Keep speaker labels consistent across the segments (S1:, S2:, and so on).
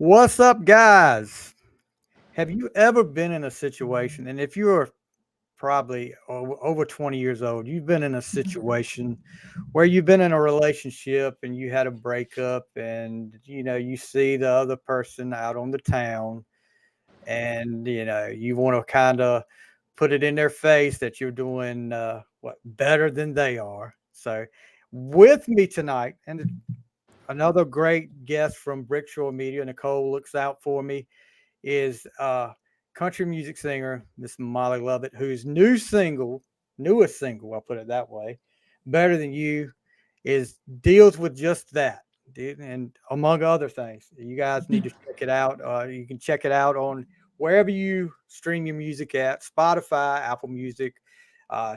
S1: What's up, guys? Have you ever been in a situation, and if you're probably over 20 years old, you've been in a situation where you've been in a relationship and you had a breakup, and you see the other person out on the town, and you want to kind of put it in their face that you're doing what better than they are. So, with me tonight, and another great guest from Brickshaw Media, Nicole looks out for me is country music singer Miss Molly Lovett, whose newest single, I'll put it that way, "Better Than You," is deals with just that, dude, and among other things. You guys need to check it out. You can check it out on wherever you stream your music at, Spotify, Apple Music.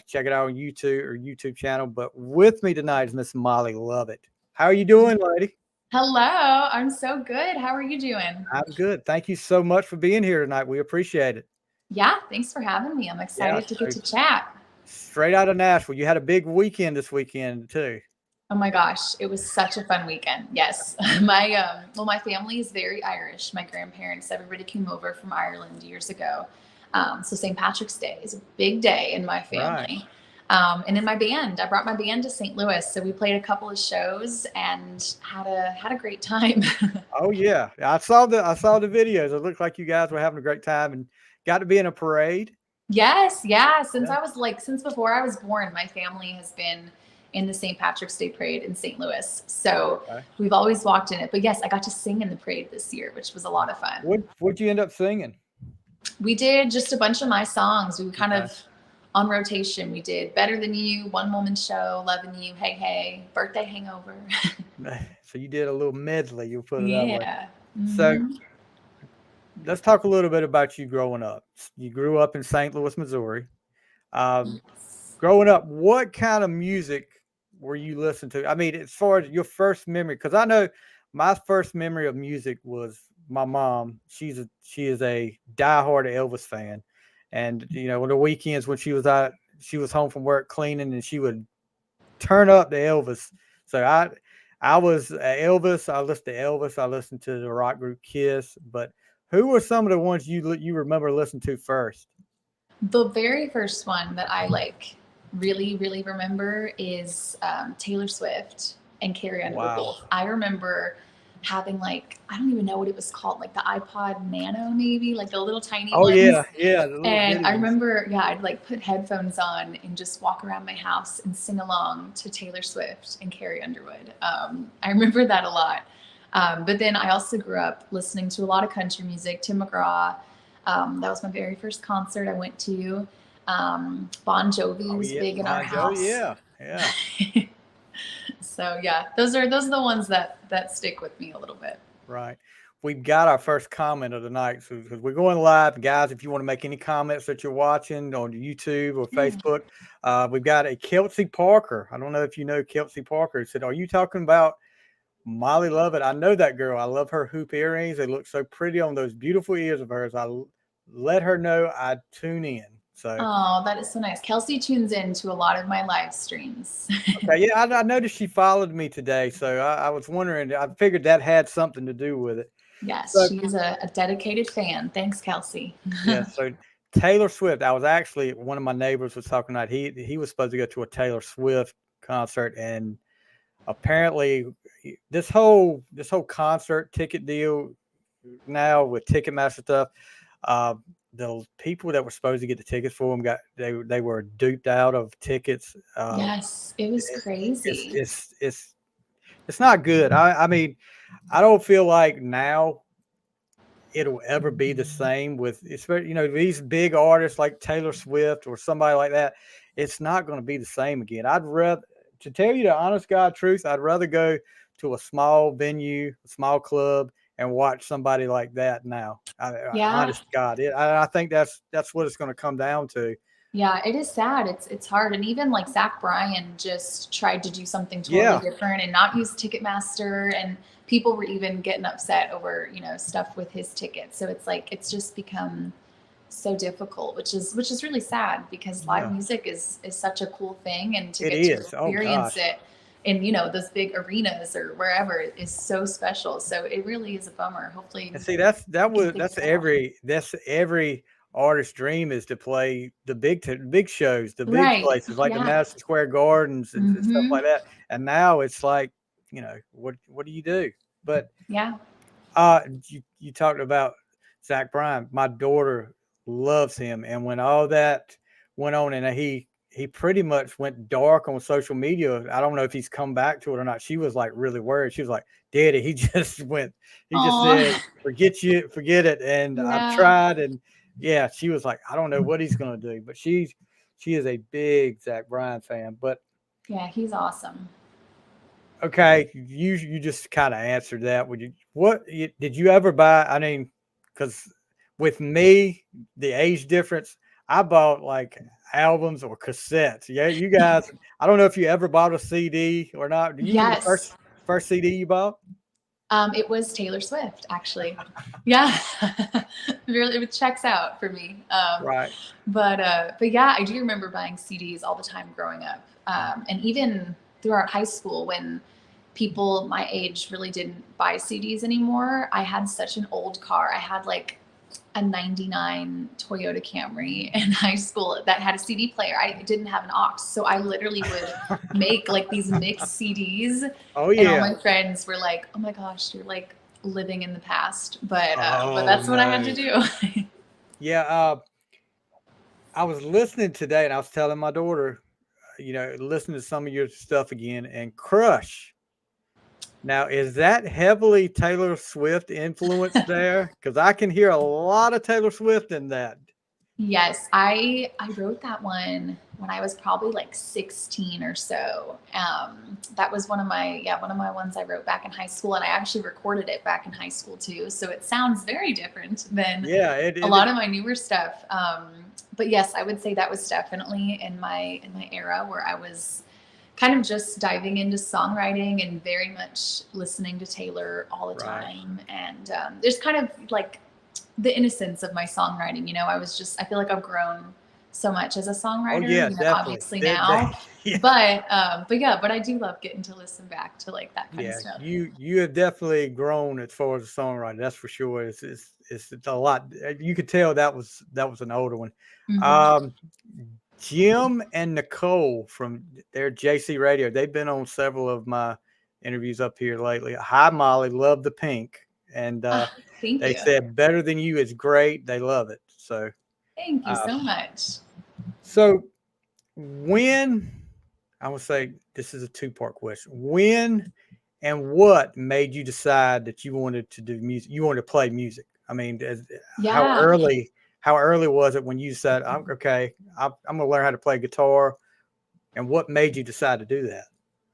S1: Check it out on YouTube channel. But with me tonight is Miss Molly Lovett. How are you doing, lady?
S2: Hello, I'm so good. How are you doing?
S1: I'm good. Thank you so much for being here tonight. We appreciate it.
S2: Yeah, thanks for having me. I'm
S1: Yeah,
S2: excited to get
S1: so
S2: to chat.
S1: straight out of Nashville. You had a big weekend this weekend too.
S2: Oh my gosh, it was such a fun weekend. Yes. My family is very Irish. My grandparents, everybody came over from Ireland years ago. So St. Patrick's Day is a big day in my
S1: Right.
S2: family. And in my band, I brought my band to St. Louis. So we played a couple of shows and had a great time.
S1: Oh yeah. I saw the videos. It looked like you guys were having a great time and got to be in a parade.
S2: Yes, yeah.
S1: Yeah.
S2: Since before I was born, my family has been in the St. Patrick's Day parade in St. Louis. So
S1: Okay.
S2: we've always walked in it. But yes, I got to sing in the parade this year, which was a lot of fun.
S1: What'd you end up singing?
S2: We did just a bunch of my songs. We kind
S1: Okay.
S2: of on rotation. We did Better Than You, One Woman Show, Loving You, Hey Hey, Birthday Hangover.
S1: So you did a little medley, you put it that way.
S2: Yeah.
S1: So
S2: Hmm.
S1: let's talk a little bit about you growing up. You grew up in St. Louis, Missouri. Um, Growing up, what kind of music were you listening to? I mean, as far as your first memory, because I know my first memory of music was my mom. She is a diehard Elvis fan, and on the weekends when she was home from work cleaning, and she would turn up the Elvis. So I was Elvis. I listened to Elvis. I listened to the rock group Kiss. But who were some of the ones you remember listening to first?
S2: The very first one that I really, really remember is Taylor Swift and Carrie Underwood
S1: Wow.
S2: both. I remember having I don't even know what it was called, like the iPod Nano, maybe like the little tiny
S1: Oh
S2: ones.
S1: yeah, yeah, the little
S2: And
S1: bitty
S2: I
S1: ones.
S2: remember, yeah, I'd put headphones on and just walk around my house and sing along to Taylor Swift and Carrie Underwood. I remember that a lot. But then I also grew up listening to a lot of country music, Tim McGraw. That was my very first concert I went to. Bon Jovi
S1: Oh
S2: was
S1: yeah,
S2: big in our
S1: Bon Jovi.
S2: house.
S1: Yeah, yeah.
S2: So yeah, those are the ones that stick with me a little bit.
S1: Right. We've got our first comment of the night. So 'cause we're going live, guys. If you want to make any comments that you're watching on YouTube or
S2: Yeah.
S1: Facebook, we've got a Kelsey Parker. I don't know if you know Kelsey Parker. He said, "Are you talking about Molly Lovett? I know that girl. I love her hoop earrings. They look so pretty on those beautiful ears of hers. Let her know I tune in." So,
S2: Oh, that is so nice. Kelsey tunes in to a lot of my live streams.
S1: okay, yeah, I noticed she followed me today. So I was wondering. I figured that had something to do with it.
S2: Yes,
S1: So
S2: she's a dedicated fan. Thanks, Kelsey.
S1: yeah, so Taylor Swift. I was actually one of my neighbors was talking about he was supposed to go to a Taylor Swift concert, and apparently this whole concert ticket deal now with Ticketmaster stuff, uh, the people that were supposed to get the tickets for them they were duped out of tickets.
S2: Yes, it was
S1: It, it's
S2: crazy.
S1: it's it's it's not good. I mean, I don't feel like now it'll ever be the same with especially these big artists like Taylor Swift or somebody like that. It's not going to be the same again. I'd rather, to tell you the honest God truth, I'd rather go to a small venue, a small club, and watch somebody like that now.
S2: Yeah,
S1: Honest to God, I think that's what it's going to come down to.
S2: yeah, it is sad. It's hard, and even Zach Bryan just tried to do something totally
S1: Yeah,
S2: different and not use Ticketmaster, and people were even getting upset over stuff with his tickets. So it's just become so difficult, which is really sad because live
S1: yeah,
S2: music is such a cool thing, and to
S1: it
S2: get to
S1: is. Oh
S2: experience
S1: gosh,
S2: it in, those big arenas or wherever is so special. So it really is a bummer. Hopefully
S1: And see,
S2: we can figure that out.
S1: that's every artist's dream is to play the big shows, the big
S2: Right.
S1: places like the
S2: Yeah.
S1: Madison Square Gardens and stuff
S2: Hmm.
S1: like that. And now it's like, what do you do? But
S2: Yeah.
S1: you talked about Zach Bryan. My daughter loves him, and when all that went on, and he pretty much went dark on social media. I don't know if he's come back to it or not. She was like really worried. She was like, "Daddy, he just went. He just
S2: Oh,
S1: said, forget it." And I've
S2: yeah.
S1: tried, and yeah, she was like, "I don't know what he's gonna do," but she is a big Zach Bryan fan. But
S2: Yeah, he's awesome.
S1: okay, you just kind of answered that. Did you ever buy? I mean, because with me, the age difference, I bought like albums or cassettes. Yeah, you guys. I don't know if you ever bought a CD or not. Do you remember the
S2: Yes.
S1: first CD you bought?
S2: It was Taylor Swift, actually. Yeah, really, it checks out for me.
S1: Right.
S2: But yeah, I do remember buying CDs all the time growing up, and even throughout high school when people my age really didn't buy CDs anymore. I had such an old car. I had like a 99 Toyota Camry in high school that had a CD player. I didn't have an aux. So I literally would make like these mixed CDs.
S1: Oh
S2: And all
S1: yeah.
S2: my friends were like, oh my gosh, you're like living in the past. But
S1: Oh
S2: that's what I had to
S1: no.
S2: do.
S1: Yeah. I was listening today, and I was telling my daughter, listen to some of your stuff again, and Crush. Now, is that heavily Taylor Swift influence there? Because I can hear a lot of Taylor Swift in that.
S2: Yes, I wrote that one when I was probably like 16 or so. That was one of my ones I wrote back in high school, and I actually recorded it back in high school too. So it sounds very different than
S1: Yeah,
S2: a lot of my newer stuff. But yes, I would say that was definitely in my era where I was kind of just diving into songwriting and very much listening to Taylor all the
S1: right.
S2: time. And there's kind of like the innocence of my songwriting. I feel like I've grown so much as a
S1: Oh
S2: songwriter,
S1: yeah, definitely.
S2: obviously now.
S1: Yeah,
S2: But I do love getting to listen back to like that kind of
S1: yeah.
S2: stuff.
S1: You have definitely grown as far as a songwriter. That's for sure. It's a lot. You could tell that was an older one.
S2: Hmm.
S1: Um, Jim and Nicole from their JC Radio. They've been on several of my interviews up here lately. Hi, Molly. Love the pink. And
S2: Thank
S1: they
S2: you.
S1: said better than you is great. They love it. So,
S2: Thank you
S1: uh,
S2: so much.
S1: so when I would say this is a two-part question. When and what made you decide that you wanted to do music? You wanted to play music. I mean, how
S2: Yeah.
S1: early? How early was it when you said, "Okay, I'm going to learn how to play guitar"? And what made you decide to do that?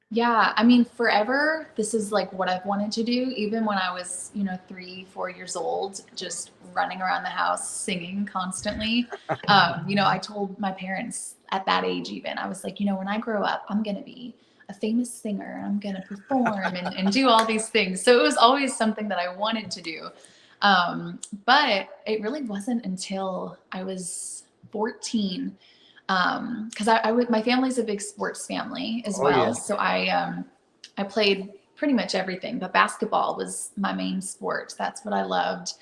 S2: Yeah, I mean, forever, this is like what I've wanted to do, even when I was, 3, 4 years old, just running around the house singing constantly. I told my parents at that age, even, I was like, when I grow up, I'm going to be a famous singer. I'm going to perform and do all these things. So it was always something that I wanted to do. But it really wasn't until I was 14 because my family's a big sports family as
S1: Oh yeah,
S2: well. So I played pretty much everything, but basketball was my main sport. That's what I loved.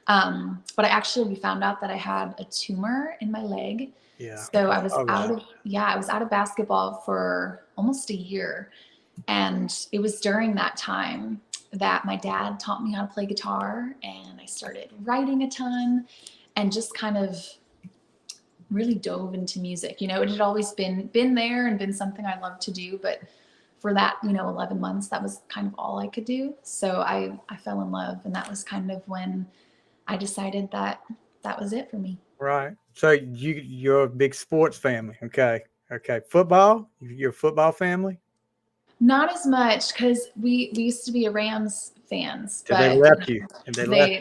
S2: But we found out that I had a tumor in my leg.
S1: yeah.
S2: So I was
S1: All
S2: out
S1: right.
S2: of, yeah, I was out of basketball for almost a year. And it was during that time that my dad taught me how to play guitar, and I started writing a ton and just kind of really dove into music. It had always been there and been something I loved to do, but for that, 11 months, that was kind of all I could do. So I fell in love, and that was kind of when I decided that that was it for me.
S1: Right. So you're a big sports family. Okay. Okay. Football. You're a football family.
S2: Not as much because we used to be a Rams fans,
S1: So they
S2: but
S1: left you, and they left.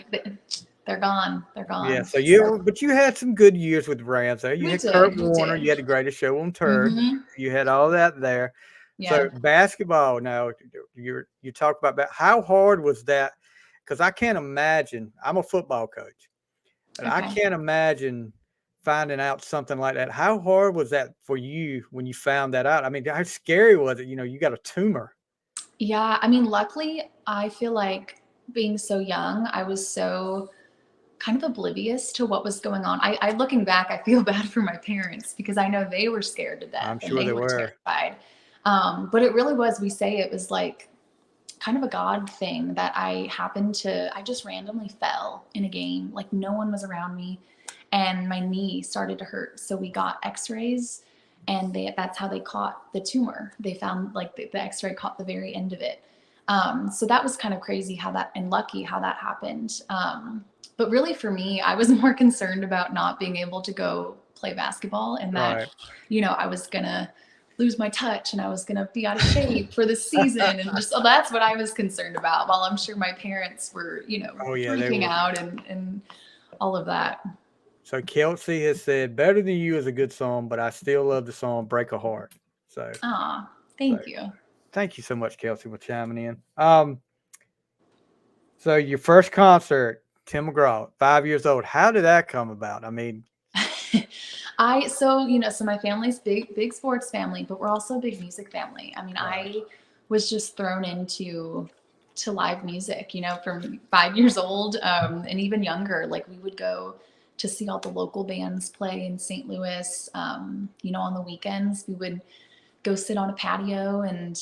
S2: they're gone. They're
S1: Yeah.
S2: gone.
S1: So
S2: So
S1: but you had some good years with the Rams there. You
S2: we
S1: had Kurt
S2: did. We
S1: Warner.
S2: did.
S1: You had the greatest show on turf.
S2: Hmm.
S1: You had all that there. So
S2: Yeah.
S1: basketball. Now you talk about that. How hard was that? Because I can't imagine. I'm a football coach, and I
S2: Okay.
S1: can't imagine finding out something like that, how hard was that for you when you found that out? I mean, how scary was it? You got a tumor.
S2: Yeah, I mean, luckily, I feel like being so young, I was so kind of oblivious to what was going on. I looking back, I feel bad for my parents because I know they were scared to death
S1: I'm
S2: and
S1: sure
S2: they
S1: they
S2: were
S1: were.
S2: terrified. But it really was, we say it was like kind of a God thing that I just randomly fell in a game. Like no one was around me and my knee started to hurt. So we got x-rays and that's how they caught the tumor. They found like the x-ray caught the very end of it. So that was kind of crazy and lucky how that happened. But really for me, I was more concerned about not being able to go play basketball and that,
S1: Right.
S2: I was gonna lose my touch and I was going to be out of shape for the season. And just, that's what I was concerned about. While I'm sure my parents were,
S1: Oh yeah, they
S2: freaking
S1: were.
S2: out and all of that.
S1: So Kelsey has said, "Better Than You" is a good song, but I still love the song "Break a Heart." So,
S2: Ah,
S1: so
S2: thank you.
S1: thank you so much, Kelsey, for chiming in. So your first concert, Tim McGraw, 5 years old. How did that come about? I mean,
S2: So my family's big sports family, but we're also a big music family. I mean,
S1: right.
S2: I was just thrown to live music, from 5 years old, and even younger. Like we would go to see all the local bands play in St. Louis. On the weekends we would go sit on a patio and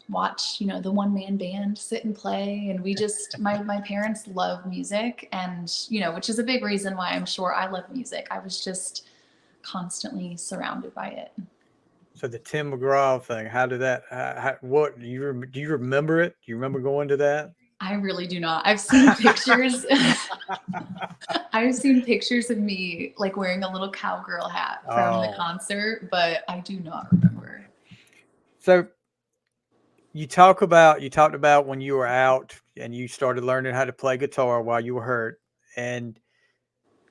S2: watch, the one-man band sit and play. And we just, my parents love music, and which is a big reason why I'm sure I love music. I was just constantly surrounded by it.
S1: So the Tim McGraw thing, how did that? What do you remember it? Do you remember going to that?
S2: I really do not. I've seen pictures. I've seen pictures of me like wearing a little cowgirl hat from the
S1: Oh,
S2: concert, but I do not remember.
S1: so you talked about when you were out and you started learning how to play guitar while you were hurt, and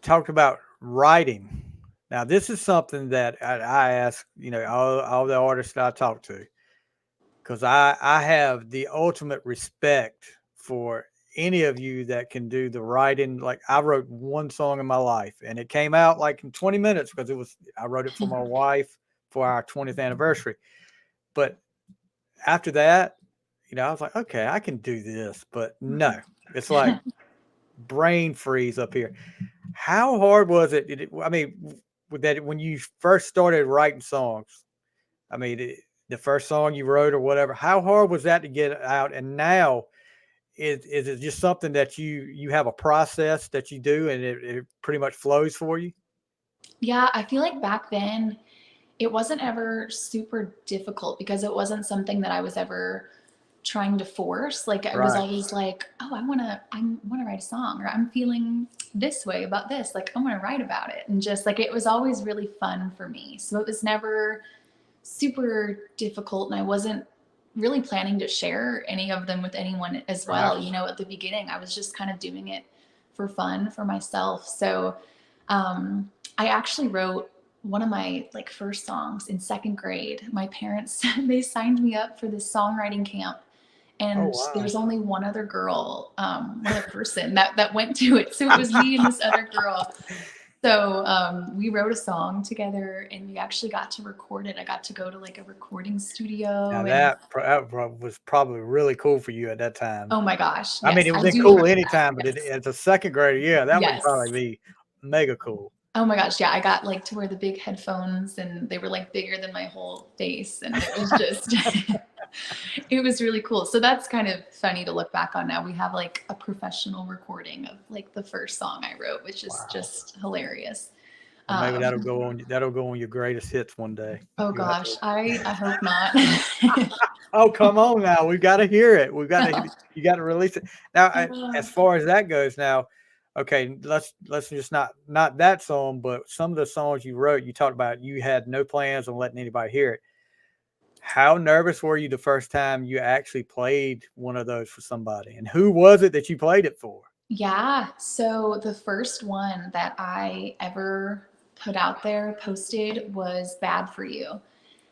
S1: talked about writing. Now, this is something that I ask, all the artists that I talk to, because I have the ultimate respect for any of you that can do the writing. Like I wrote one song in my life, and it came out like in 20 minutes because I wrote it for my wife for our 20th anniversary. But after that, I was like, okay, I can do this, but no, it's like brain freeze up here. How hard was it? I mean, with that when you first started writing songs, I mean, the first song you wrote or whatever, how hard was that to get out? And now, is it just something that you have a process that you do and it pretty much flows for you?
S2: Yeah, I feel like back then it wasn't ever super difficult because it wasn't something that I was ever trying to force. Like I was
S1: Right.
S2: always like, oh, I wanna write a song, or I'm feeling this way about this. Like I'm gonna write about it. And just like it was always really fun for me. So it was never super difficult. And I wasn't really planning to share any of them with anyone as
S1: Right.
S2: well. At the beginning, I was just kind of doing it for fun for myself. So I actually wrote one of my like first songs in second grade. My parents they signed me up for this songwriting camp,
S1: Oh
S2: and there
S1: wow.
S2: was only one other girl, one other person that went to it. So it was me and this other girl. So we wrote a song together, and we actually got to record it. I got to go to like a recording
S1: Now
S2: studio, and
S1: that was probably really cool for you at that time.
S2: oh my gosh,
S1: I mean,
S2: yes,
S1: it would
S2: I
S1: have been
S2: do
S1: cool
S2: remember that.
S1: anytime, but
S2: Yes,
S1: as a second grader, yeah, that would probably
S2: yes.
S1: be mega cool.
S2: Oh my gosh, yeah, I got like to wear the big headphones, and they were like bigger than my whole face, and it was just it was really cool. So that's kind of funny to look back on now. We have like a professional recording of like the first song I wrote, which is
S1: Wow.
S2: just hilarious.
S1: Well, maybe
S2: Um,
S1: that'll go on your greatest hits one day.
S2: oh
S1: You have
S2: gosh,
S1: to.
S2: I hope not.
S1: Oh, come on now. We've got to hear it. You got to release it. Now, as far as that goes now, okay, let's just not that song, but some of the songs you wrote, you talked about you had no plans on letting anybody hear it. How nervous were you the first time you actually played one of those for somebody? And who was it that you played it for?
S2: Yeah. So the first one that I ever put out there, posted, was Bad for You.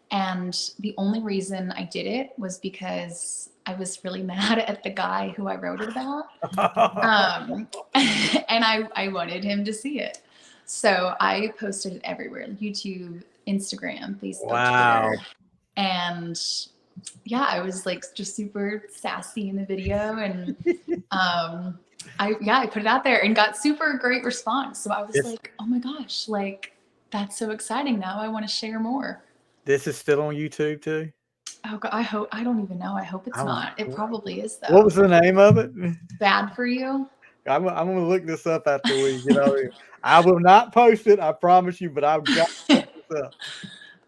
S2: And the only reason I did it was because I was really mad at the guy who I wrote it about. Um, and I wanted him to see it. So I posted it everywhere: YouTube, Instagram, Facebook, Twitter.
S1: Wow.
S2: And yeah, I was like just super sassy in the video. And I put it out there and got super great response. So I was
S1: This
S2: like, oh my gosh, like that's so exciting. Now I want to share more.
S1: this is still on YouTube too?
S2: Oh God, I don't even know. I hope it's
S1: Oh,
S2: not. It probably is
S1: what
S2: though.
S1: was the name of it?
S2: Bad for you.
S1: I'm gonna look this up after we get out of here. I will not post it, I promise you, but I've got to look this up.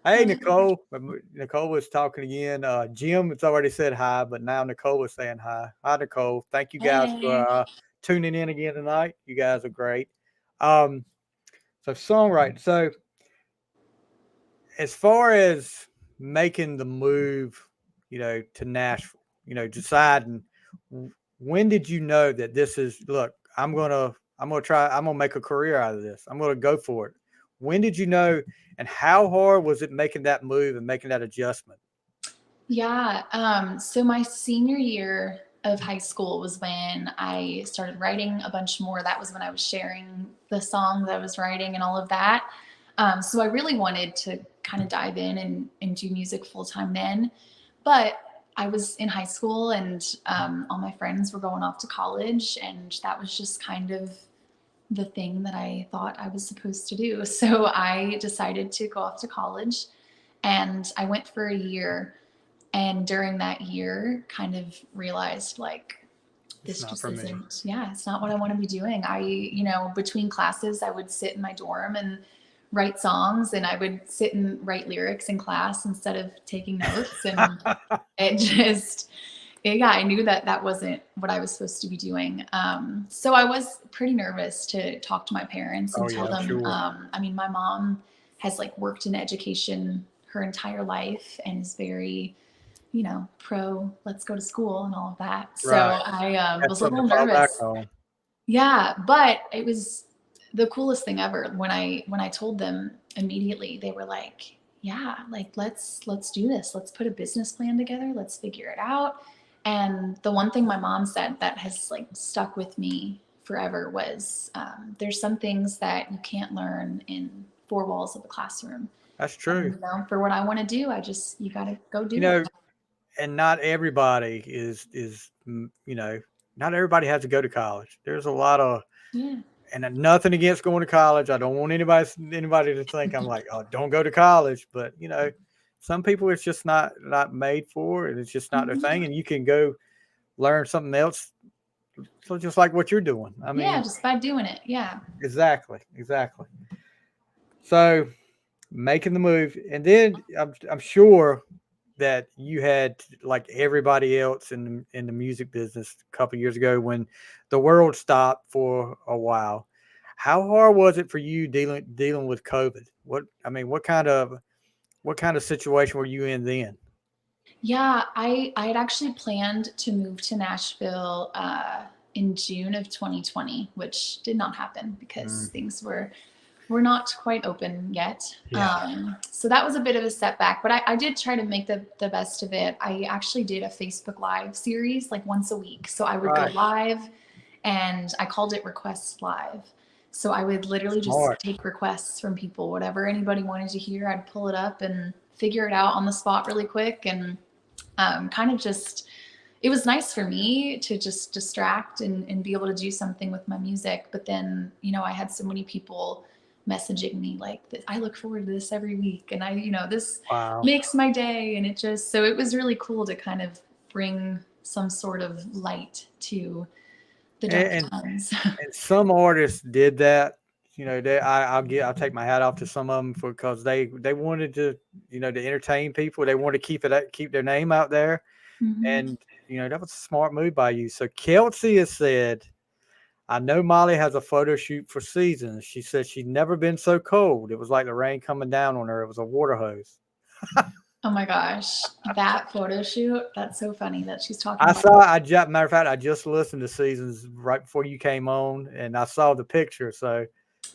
S1: Hey, Nicole. Nicole was talking again. Jim has already said hi, but now Nicole was saying hi. Hi, Nicole. Thank you guys
S2: Hey.
S1: for tuning in again tonight. You guys are great. Um, so songwriting. So as far as making the move, to Nashville, deciding when did you know that this is look, I'm gonna make a career out of this. I'm gonna go for it. When did you know and how hard was it making that move and making that adjustment?
S2: Yeah. So my senior year of high school was when I started writing a bunch more. That was when I was sharing the songs I was writing and all of that. So I really wanted to kind of dive in and do music full time then. But I was in high school and all my friends were going off to college, and that was just kind of the thing that I thought I was supposed to do. So I decided to go off to college, and I went for a year. And during that year, kind of realized like,
S1: It's
S2: this
S1: not
S2: just
S1: for me.
S2: isn't, yeah, it's not what I want to be doing. Between classes, I would sit in my dorm and write songs, and I would sit and write lyrics in class instead of taking notes. And it just, yeah, I knew that that wasn't what I was supposed to be doing. So I was pretty nervous to talk to my parents
S1: Oh
S2: and
S1: yeah,
S2: tell
S1: I'm
S2: them.
S1: sure.
S2: I mean, my mom has like worked in education her entire life and is very, pro let's go to school and all of that. So
S1: Right.
S2: I
S1: Have
S2: was a
S1: something
S2: little
S1: to fall back
S2: nervous.
S1: on.
S2: Yeah, but it was the coolest thing ever. When I told them immediately, they were like, "Yeah, like let's do this. Let's put a business plan together. Let's figure it out." And the one thing my mom said that has like stuck with me forever was, "There's some things that you can't learn in four walls of a classroom."
S1: That's
S2: And
S1: true.
S2: for what I want to do, you got to go
S1: You
S2: do it.
S1: know, and not everybody not everybody has to go to college. There's a lot of
S2: Yeah.
S1: and nothing against going to college. I don't want anybody to think I'm like, oh, don't go to college. But some people it's just not made for, and it's just not their
S2: Mhm.
S1: thing. And you can go learn something else. So just like what you're doing. I
S2: Yeah,
S1: mean,
S2: just by doing it. Yeah.
S1: exactly, exactly. So making the move, and then I'm sure that you had like everybody else in the music business a couple years ago when the world stopped for a while. How hard was it for you dealing with COVID? What kind of situation were you in then?
S2: Yeah, I had actually planned to move to Nashville in June of 2020, which did not happen because
S1: Mm,
S2: things were not quite open yet.
S1: yeah.
S2: So that was a bit of a setback, but I did try to make the best of it. I actually did a Facebook Live series like once a week. So I would go
S1: Right.
S2: live, and I called it Request Live. So I would literally just
S1: Smart.
S2: take requests from people, whatever anybody wanted to hear, I'd pull it up and figure it out on the spot really quick. And kind of just, it was nice for me to just distract and be able to do something with my music. But then, I had so many people messaging me like, I look forward to this every week. And this
S1: Wow.
S2: makes my day. And so it was really cool to kind of bring some sort of light to the dark
S1: And
S2: times.
S1: and some artists did that. I'll take my hat off to some of them because they wanted to entertain people. They wanted to keep their name out there,
S2: Hmm.
S1: and that was a smart move by you. So Kelsey has said, "I know Molly has a photo shoot for Seasons. She said she'd never been so cold. It was like the rain coming down on her. It was a water hose."
S2: Oh my gosh, that photo shoot, that's so funny that she's talking
S1: I
S2: about.
S1: saw. Matter of fact, I just listened to Seasons right before you came on, and I saw the picture. So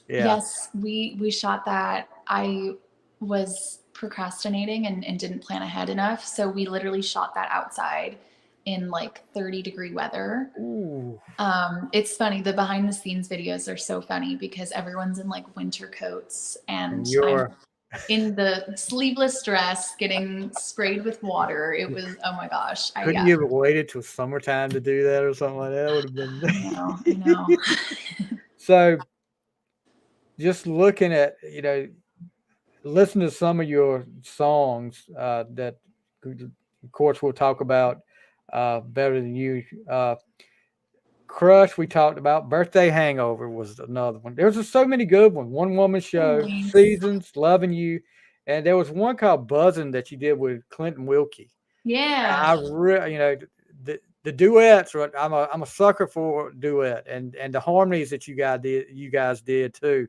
S1: yeah,
S2: Yes, we shot that. I was procrastinating and didn't plan ahead enough. So we literally shot that outside. in like 30-degree weather.
S1: Ooh.
S2: It's funny. The behind the scenes videos are so funny because everyone's in like winter coats and
S1: And
S2: I'm
S1: you're
S2: in the sleeveless dress getting sprayed with water. It was, oh my gosh.
S1: couldn't you have waited till summertime to do that or something like that? That would have
S2: I know, I know.
S1: been so just looking at, listen to some of your songs that of course we'll talk about better than you. Crush, we talked about. Birthday Hangover was another one. There was just so many good ones. One Woman Show,
S2: Thanks.
S1: Seasons, Loving You, and there was one called Buzzing that you did with Clinton Wilkie.
S2: Yeah.
S1: I really, the duets. I'm a sucker for duet, and the harmonies that you guys did too.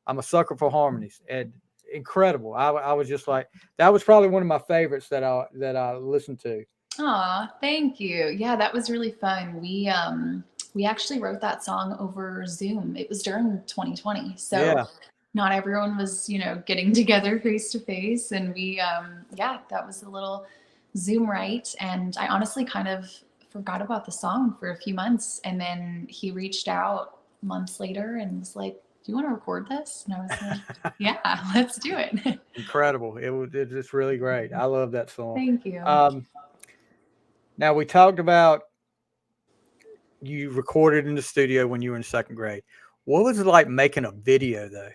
S1: I'm a sucker for harmonies, and incredible. I was just like, that was probably one of my favorites that I listened to.
S2: Aw, thank you. Yeah, that was really fun. We actually wrote that song over Zoom. It was during 2020. So
S1: Yeah,
S2: not everyone was, getting together face to face. And yeah, that was a little Zoom write. And I honestly kind of forgot about the song for a few months. And then he reached out months later and was like, do you want to record this? And I was like, yeah, let's do it.
S1: incredible. It's just really great. I love that song.
S2: Thank you.
S1: Um, Now we talked about you recorded in the studio when you were in second grade. What was it like making a video though?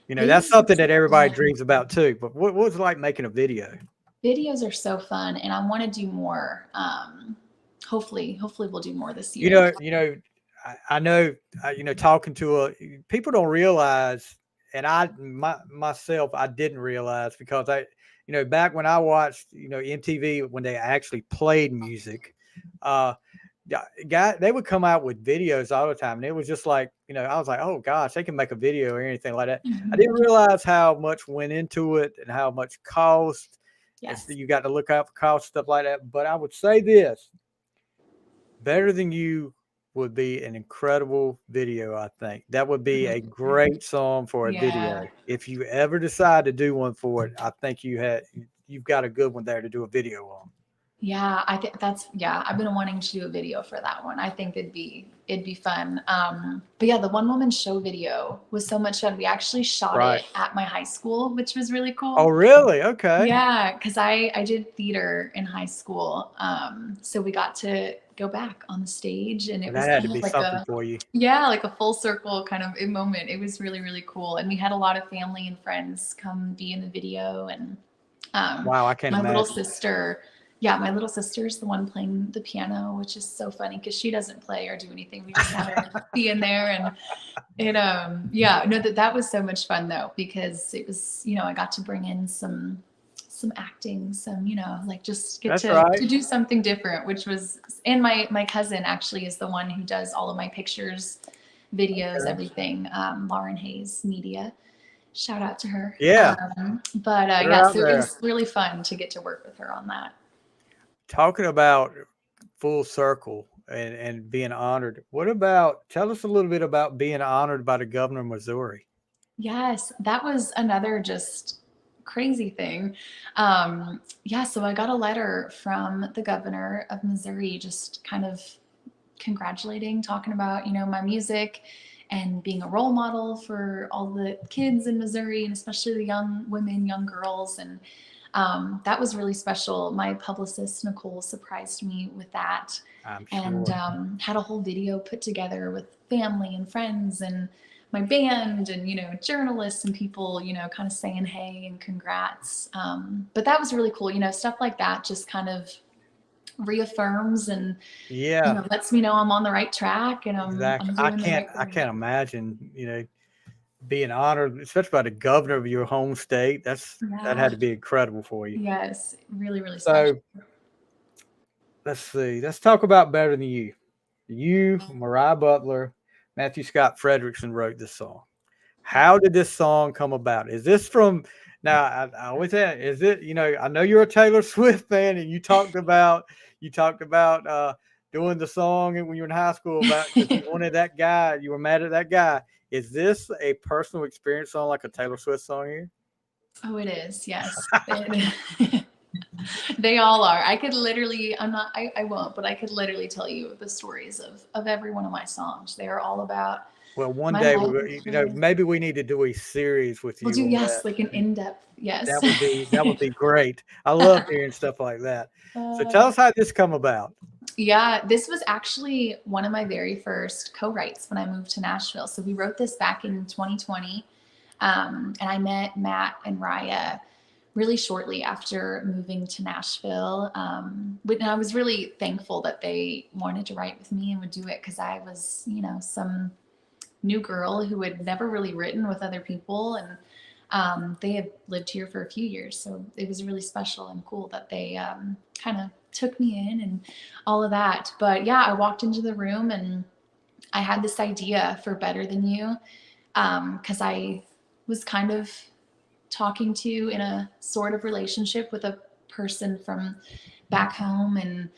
S1: That's
S2: Videos are
S1: something that
S2: so
S1: everybody
S2: fun.
S1: dreams about too. But what was it like making a video?
S2: Videos are so fun, and I want to do more. Hopefully we'll do more this
S1: You
S2: year.
S1: know, you know, I know, talking to people don't realize, and myself, I didn't realize because back when I watched, MTV when they actually played music, uh, yeah, they would come out with videos all the time, and it was just like, I was like, oh gosh, they can make a video or anything like that. I didn't
S2: Mhm.
S1: realize how much went into it and how much cost. And so
S2: Yes.
S1: you got to look out for cost stuff like that. But I would say this: Better Than You would be an incredible video. I think that would be a great song for a
S2: Yeah.
S1: video. If you ever decide to do one for it, I think you've got a good one there to do a video on.
S2: Yeah, I think yeah, I've been wanting to do a video for that one. I think it'd be fun. But yeah, the one woman show video was so much fun. We actually shot
S1: Right.
S2: it at my high school, which was really
S1: Oh,
S2: cool.
S1: really? Okay.
S2: Yeah, because I did theater in high school. So we got to go back on the stage and it
S1: Well,
S2: was
S1: that had to
S2: kind of
S1: be
S2: like
S1: something for you.
S2: like a full circle kind of a moment. It was really, really cool. And we had a lot of family and friends come be in the video. And
S1: Wow, I can't
S2: my little
S1: imagine.
S2: sister, yeah, my little sister's the one playing the piano, which is so funny because she doesn't play or do anything. We just have her be in there and yeah, no, that was so much fun though, because it was, I got to bring in some acting, some, like just get
S1: That's
S2: to
S1: right.
S2: do something different, which was, and my cousin actually is the one who does all of my pictures, videos,
S1: Okay.
S2: everything. Lauren Hayes Media. Shout out to her.
S1: Yeah,
S2: But
S1: put her
S2: yeah,
S1: out
S2: so it
S1: there.
S2: was really fun to get to work with her on that.
S1: Talking about full circle and being honored. Tell us a little bit about being honored by the governor of Missouri.
S2: Yes, that was another just crazy thing. Yeah, so I got a letter from the governor of Missouri just kind of congratulating, talking about, my music and being a role model for all the kids in Missouri and especially the young women, young girls. And that was really special. My publicist, Nicole, surprised me with that
S1: I'm
S2: and
S1: sure.
S2: had a whole video put together with family and friends and my band and journalists and people kind of saying hey and congrats, but that was really cool. Stuff like that just kind of reaffirms and
S1: Yeah,
S2: lets me know I'm on the right track and
S1: exactly.
S2: I'm
S1: I
S2: doing the
S1: can't
S2: right
S1: I
S2: thing.
S1: can't imagine, being honored, especially by the governor of your home state. That
S2: Yeah.
S1: had to be incredible for you.
S2: Yes, really, really special.
S1: So let's see. Let's talk about Better Than You. You, Mariah Butler, Matthew Scott Frederickson wrote this song. How did this song come about? Is this from now? I always say, is it? I know you're a Taylor Swift fan, and you talked about doing the song when you were in high school about because you wanted that guy, you were mad at that guy. Is this a personal experience song like a Taylor Song here?
S2: Oh, it is. Yes. They all are. I could literally, I won't, but I could literally tell you the stories of every one of my songs. They are all about
S1: Well, one
S2: my
S1: day
S2: life
S1: we're, you know,
S2: experience.
S1: maybe we need to do a series with
S2: We'll do,
S1: you on
S2: yes,
S1: that.
S2: like an in-depth, yes.
S1: That would be great. I love hearing stuff like that. So tell
S2: Uh,
S1: us how this come about.
S2: yeah, this was actually one of my very first co-writes when I moved to Nashville. So we wrote this back in 2020. And I met Matt and Raya really shortly after moving to Nashville. And I was really thankful that they wanted to write with me and would do it because I was, some new girl who had never really written with other people. And they had lived here for a few years. So it was really special and cool that they kind of took me in and all of that. But yeah, I walked into the room and I had this idea for Better Than You because I was kind of talking to in a sort of relationship with a person from back home, and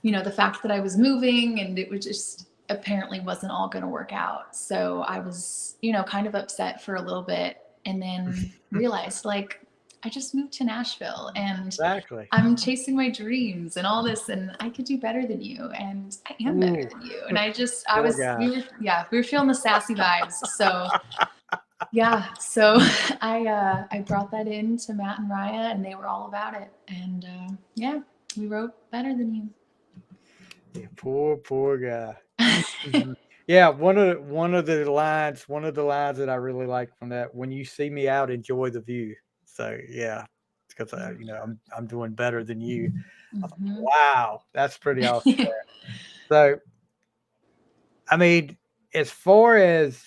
S2: the fact that I was moving and it was just apparently wasn't all going to work out. So I was kind of upset for a little bit, and then realized, like, I just moved to Nashville and
S1: Exactly.
S2: I'm chasing my dreams and all this, and I could do better than you, and I am better
S1: Ooh,
S2: than you. And I
S1: poor
S2: was,
S1: guy.
S2: we were feeling the sassy vibes. So yeah, so I brought that in to Matt and Raya, and they were all about it. And yeah, we wrote Better Than You.
S1: Yeah, poor guy. Mhm. Yeah, one of the lines that I really like from that, when you see me out, enjoy the view. So yeah, because I'm doing better than you. I thought,
S2: Hmm.
S1: wow, that's pretty awesome. So I mean, as far as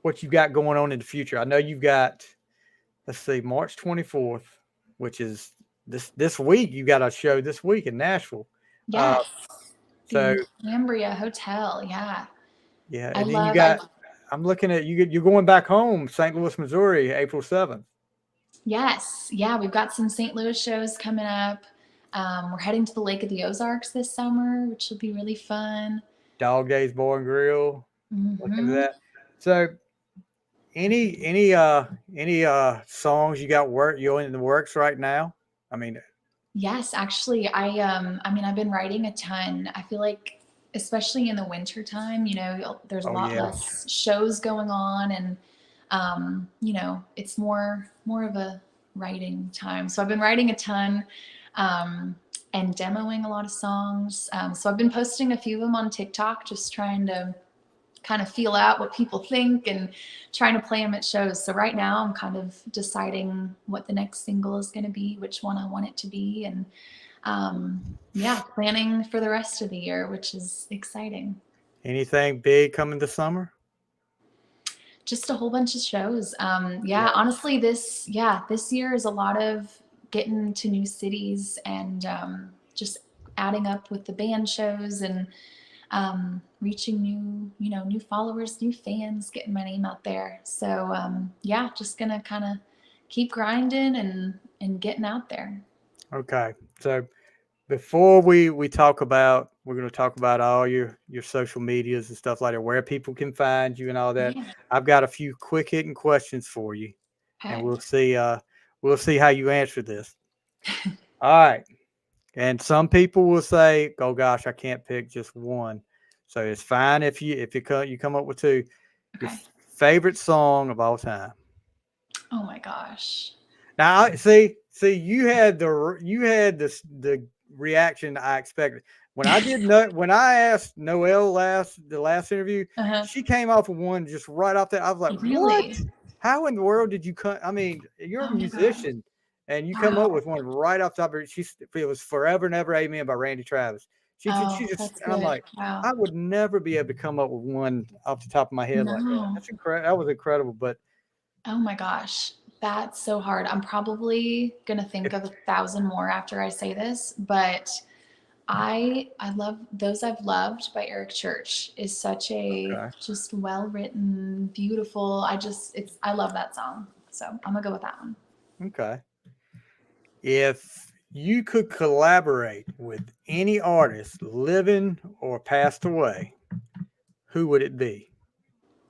S1: what you got going on in the future, I know you've got, let's see, March 24th, which is this week. You got a show this week in Nashville. Uh,
S2: Yes,
S1: so
S2: the Cambria Hotel. Yeah,
S1: yeah,
S2: I
S1: and then you
S2: love. I
S1: got, I'm looking at you. You're going back home, St. Louis, Missouri, April 7th.
S2: Yes, yeah, we've got some St. Louis shows coming up. We're heading to the Lake of the Ozarks this summer, which will be really fun.
S1: Dog Days Bar and Grill. Look into
S2: Hmm.
S1: that. So any songs you got you in the works right now? I mean,
S2: Yes, actually, I mean, I've been writing a ton. I feel like, especially in the winter time, there's a
S1: oh
S2: lot
S1: yeah,
S2: less shows going on, and it's more of a writing time. So I've been writing a ton, um, and demoing a lot of songs. So I've been posting a few of them on TikTok, just trying to kind of feel out what people think and trying to play them at shows. So right now I'm kind of deciding what the next single is going to be, which one I want it to be, and yeah, planning for the rest of the year, which is exciting.
S1: anything big coming this summer?
S2: Just a whole bunch of shows.
S1: Yeah.
S2: Yeah, honestly, this year is a lot of getting to new cities and just adding up with the band shows and reaching new followers, new fans, getting my name out there. So yeah, just gonna kind of keep grinding and getting out there.
S1: Okay. So before we talk about, we're going to talk about all your social medias and stuff like that, where people can find you and all that.
S2: Yeah.
S1: I've got a few quick hitting questions for you, and
S2: Okay.
S1: we'll see how you answer this. All right. And some people will say, "Oh gosh, I can't pick just one." So it's fine if you come up with two. Your
S2: Okay.
S1: favorite song of all time.
S2: Oh my gosh.
S1: Now, see, you had the reaction I expected when I did when I asked Noelle the last interview.
S2: Uh-huh.
S1: She came off with one just right off there. I was like, "What?
S2: Really?
S1: How in the world did you come?" I mean, you're a
S2: Oh my gosh.
S1: musician, and you come up
S2: Wow.
S1: with one right off the top of it. It was "Forever and Ever Amen" by Randy Travis. She
S2: Oh,
S1: just,
S2: that's
S1: and I'm
S2: good.
S1: like,
S2: Wow.
S1: I would never be able to come up with one off the top of my head like that.
S2: No.
S1: That's incredible. That was incredible. But
S2: Oh my gosh. That's so hard. I'm probably gonna think
S1: if
S2: of 1,000 more after I say this, but I love Those I've Loved by Eric Church is such a
S1: okay.
S2: just well written, beautiful. I love that song. So I'm gonna go with that one.
S1: Okay. If you could collaborate with any artist, living or passed away, who would it be?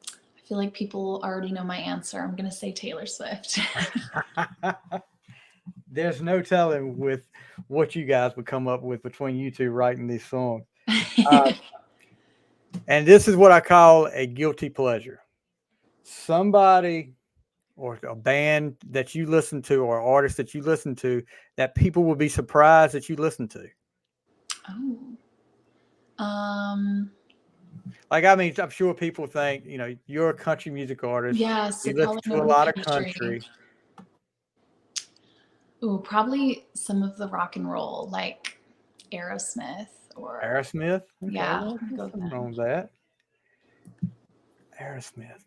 S2: I feel like people already know my answer. I'm gonna say Taylor Swift.
S1: there's no telling with what you guys would come up with between you two writing these songs. Uh, and this is what I call a guilty pleasure. Somebody or a band that you listen to or artist that you listen to that people will be surprised that you listen to.
S2: Oh. Um,
S1: Like, I mean, I'm sure people think, you're a country music artist.
S2: yeah, so
S1: You listen
S2: probably
S1: to a
S2: more
S1: lot of
S2: country.
S1: country.
S2: Ooh, probably some of the rock and roll, like Aerosmith or
S1: Aerosmith. Okay,
S2: yeah,
S1: well,
S2: I'd
S1: there's
S2: go with
S1: something wrong
S2: them.
S1: with that. Aerosmith.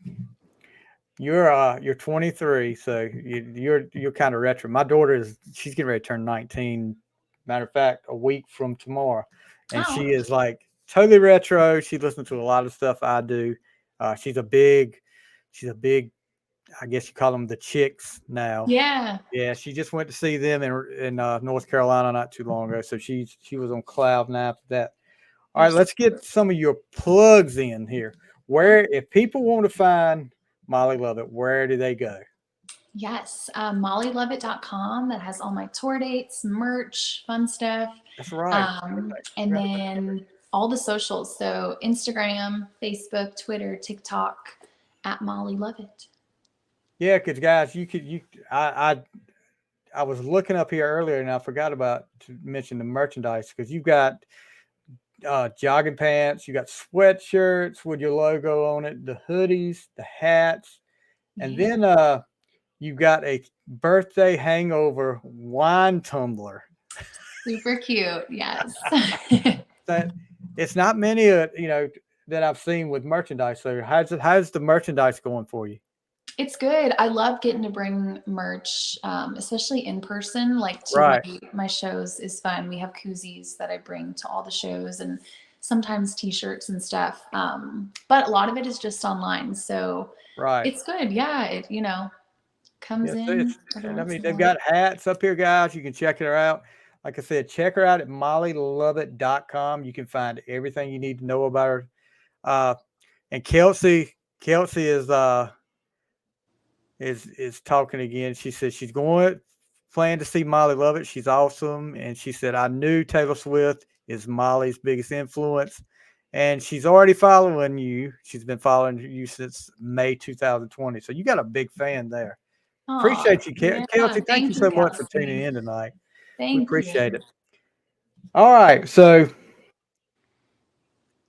S1: You're 23, so you're kind of retro. My daughter she's getting ready to turn 19. Matter of fact, a week from tomorrow, and
S2: Oh,
S1: she is like totally retro. She listens to a lot of stuff I do. She's a big. I guess you call them the chicks now.
S2: yeah.
S1: Yeah, she just went to see them in North Carolina not too long ago, so she was on cloud nine for that. All
S2: They're
S1: right,
S2: so
S1: let's get some of your plugs in here. Where, if people want to find Molly Lovett, where do they go?
S2: Yes, mollyloveit.com that has all my tour dates, merch, fun stuff.
S1: That's right.
S2: And then all the socials. So Instagram, Facebook, Twitter, TikTok at Molly Lovett.
S1: Yeah, because guys, I was looking up here earlier and I forgot about to mention the merchandise because you've got jogging pants, you got sweatshirts with your logo on it, the hoodies, the hats, and
S2: Yeah.
S1: then you've got a birthday hangover wine tumbler.
S2: Super cute. Yes.
S1: That it's not many that I've seen with merchandise. So how's the merchandise going for you?
S2: It's good. I love getting to bring merch, especially in person, like to
S1: Right,
S2: my shows is fun. We have koozies that I bring to all the shows and sometimes t-shirts and stuff. But a lot of it is just online. So
S1: right.
S2: it's good. Yeah. It comes
S1: Yes, it's
S2: in every
S1: and I
S2: once
S1: mean
S2: in a
S1: they've
S2: while.
S1: got hats up here, guys. You can check her out. Like I said, check her out at mollylovett.com. You can find everything you need to know about her. Uh, and Kelsey is talking again. She said she's going plan to see Molly Lovett. She's awesome. And she said, I knew Taylor Swift is Molly's biggest influence. And she's already following you. She's been following you since May 2020. So you got a big fan there.
S2: Oh,
S1: Appreciate you,
S2: yeah.
S1: Kelsey. Thank you
S2: Thank you,
S1: so much for tuning
S2: Kelsey.
S1: in tonight. We
S2: Thank
S1: appreciate
S2: you.
S1: it. All right. So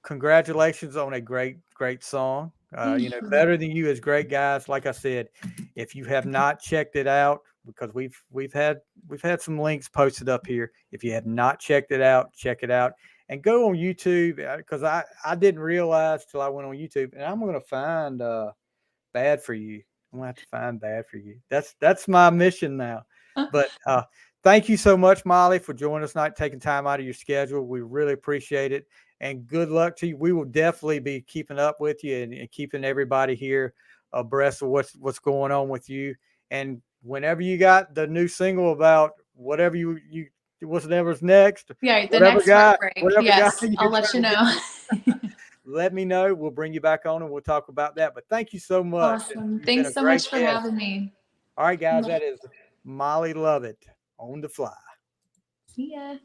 S1: congratulations on a great song.
S2: Thank you.
S1: Better than you is great, guys. Like I said, if you have not checked it out, because we've had some links posted up here. If you have not checked it out, check it out and go on YouTube because I didn't realize till I went on YouTube and I'm gonna find Bad for You. I'm gonna have to find Bad for You. That's my mission now. But thank you so much, Molly, for joining us tonight, taking time out of your schedule. We really appreciate it. And good luck to you. We will definitely be keeping up with you and keeping everybody here abreast of what's going on with you. And whenever you got the new single about whatever you whatever's next,
S2: Yeah, the
S1: whatever
S2: next
S1: guy,
S2: heartbreak.
S1: whatever guy
S2: Yes,
S1: you're
S2: I'll let you
S1: trying to get,
S2: know.
S1: let me know. We'll bring you back on and we'll talk about that. But thank you so much.
S2: Awesome.
S1: You've been
S2: Thanks
S1: a
S2: so
S1: great
S2: much for
S1: guest.
S2: having me.
S1: All right, guys, that is Molly Lovett on the fly.
S2: See ya.